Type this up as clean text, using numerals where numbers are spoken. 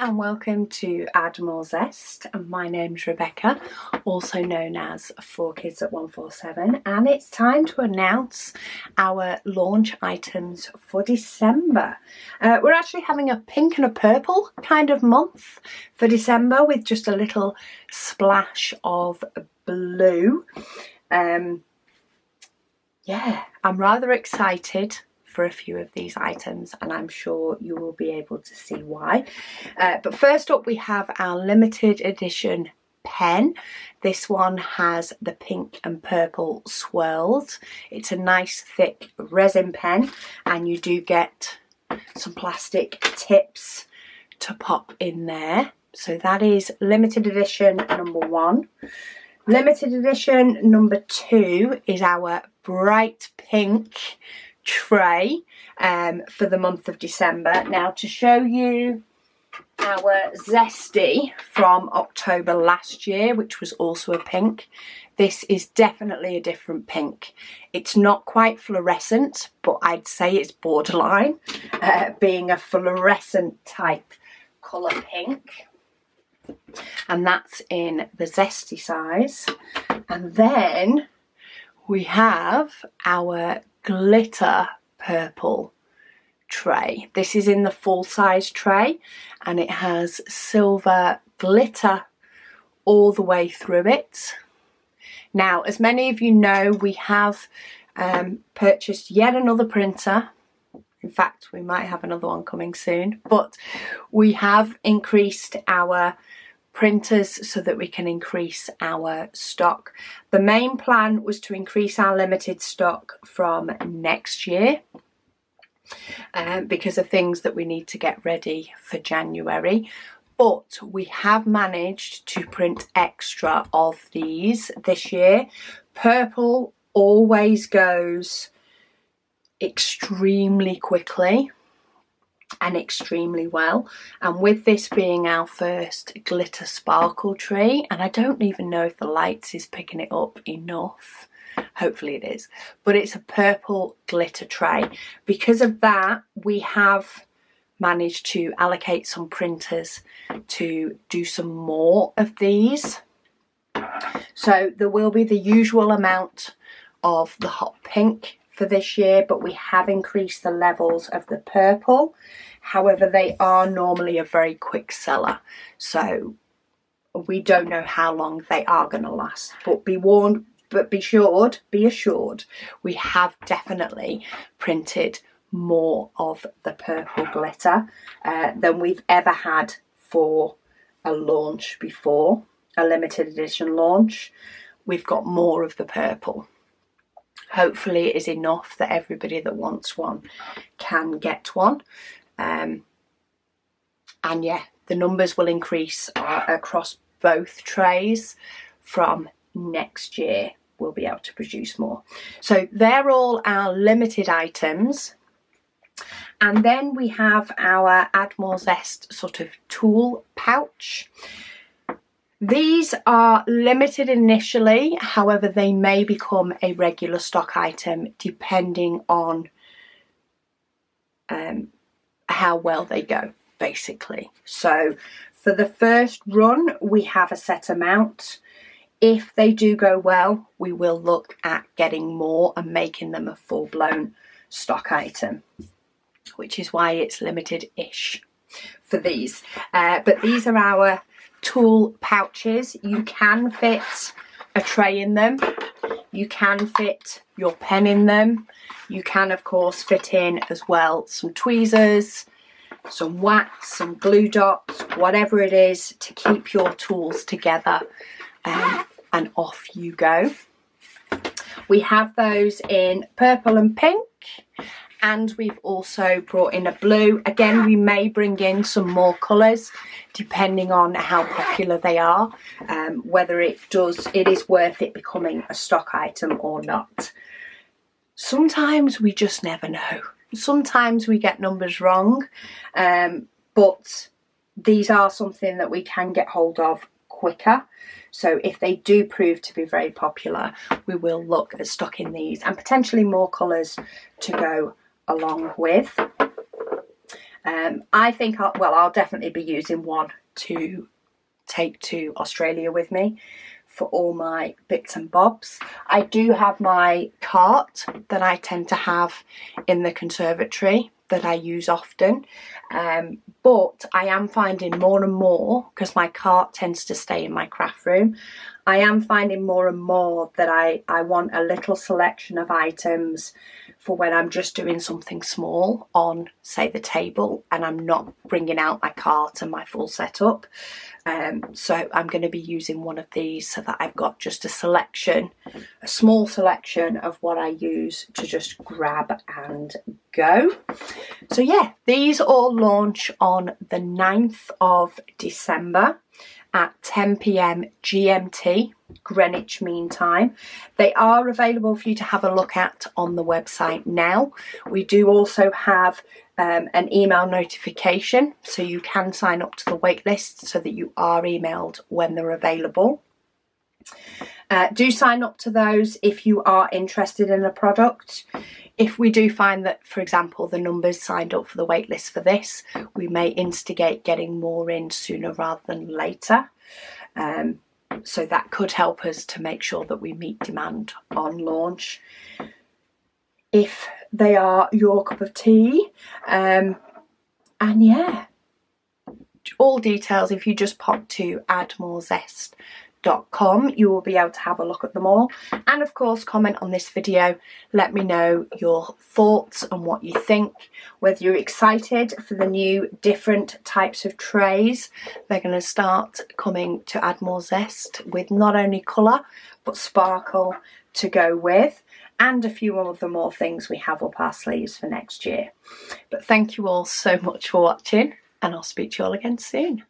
and welcome to Add More Zest. My name's Rebecca, also known as 4Kids at 147, and it's time to announce our launch items for December. We're actually having a pink and a purple kind of month for December with just a little splash of blue. Yeah, I'm rather excited for a few of these items, and I'm sure you will be able to see why. But first up, we have our limited edition pen. This one has the pink and purple swirls. It's a nice thick resin pen, and you do get some plastic tips to pop in there. So that is limited edition number 1. Limited edition number 2 is our bright pink tray for the month of December. Now, to show you our Zesty from October last year, which was also a pink, this is definitely a different pink. It's not quite fluorescent, but I'd say it's borderline, being a fluorescent type colour pink. And that's in the Zesty size. And then we have our glitter purple tray. This is in the full size tray, and it has silver glitter all the way through it. Now, as many of you know, we have purchased yet another printer. In fact, we might have another one coming soon, but we have increased our printers so that we can increase our stock. The main plan was to increase our limited stock from next year because of things that we need to get ready for January. But we have managed to print extra of these this year. Purple always goes extremely quickly and extremely well, and with this being our first glitter sparkle tree, and I don't even know if the lights is picking it up enough, hopefully it is, but it's a purple glitter tray. Because of that, we have managed to allocate some printers to do some more of these. So there will be the usual amount of the hot pink for this year, but we have increased the levels of the purple. However, they are normally a very quick seller, so we don't know how long they are going to last. But be warned, but be assured, we have definitely printed more of the purple glitter than we've ever had for a launch before, a limited edition launch. We've got more of the purple. Hopefully it is enough that everybody that wants one can get one. And yeah, the numbers will increase across both trays from next year. We'll be able to produce more. So they're all our limited items. And then we have our Add More Zest sort of tool pouch. These are limited initially, however they may become a regular stock item depending on how well they go, basically. So for the first run, we have a set amount. If they do go well, we will look at getting more and making them a full-blown stock item, which is why it's limited-ish for these. But these are our tool pouches. You can fit a tray in them, you can fit your pen in them, you can of course fit in as well some tweezers, some wax, some glue dots, whatever it is to keep your tools together, and off you go. We have those in purple and pink, and we've also brought in a blue. Again, we may bring in some more colours depending on how popular they are, whether it is worth it becoming a stock item or not. Sometimes we just never know. Sometimes we get numbers wrong, but these are something that we can get hold of quicker. So if they do prove to be very popular, we will look at stocking these and potentially more colours to go along with. I think I'll definitely be using one to take to Australia with me for all my bits and bobs. I do have my cart that I tend to have in the conservatory that I use often, but I am finding more and more, because my cart tends to stay in my craft room, I am finding more and more that I want a little selection of items for when I'm just doing something small on, say, the table, and I'm not bringing out my cart and my full setup. So I'm going to be using one of these so that I've got just a small selection of what I use to just grab and go. So yeah, these all launch on the 9th of December at 10 p.m. GMT, Greenwich Mean Time. They are available for you to have a look at on the website now. We do also have an email notification, so you can sign up to the wait list so that you are emailed when they're available. Do sign up to those if you are interested in a product. If we do find that, for example, the numbers signed up for the wait list for this, we may instigate getting more in sooner rather than later. So that could help us to make sure that we meet demand on launch, if they are your cup of tea. And yeah, all details, if you just pop to addmorezest.com, you will be able to have a look at them all. And of course, comment on this video, let me know your thoughts and what you think, whether you're excited for the new different types of trays. They're going to start coming to Add More Zest with not only colour but sparkle to go with, and a few of the more things we have up our sleeves for next year. But thank you all so much for watching, and I'll speak to you all again soon.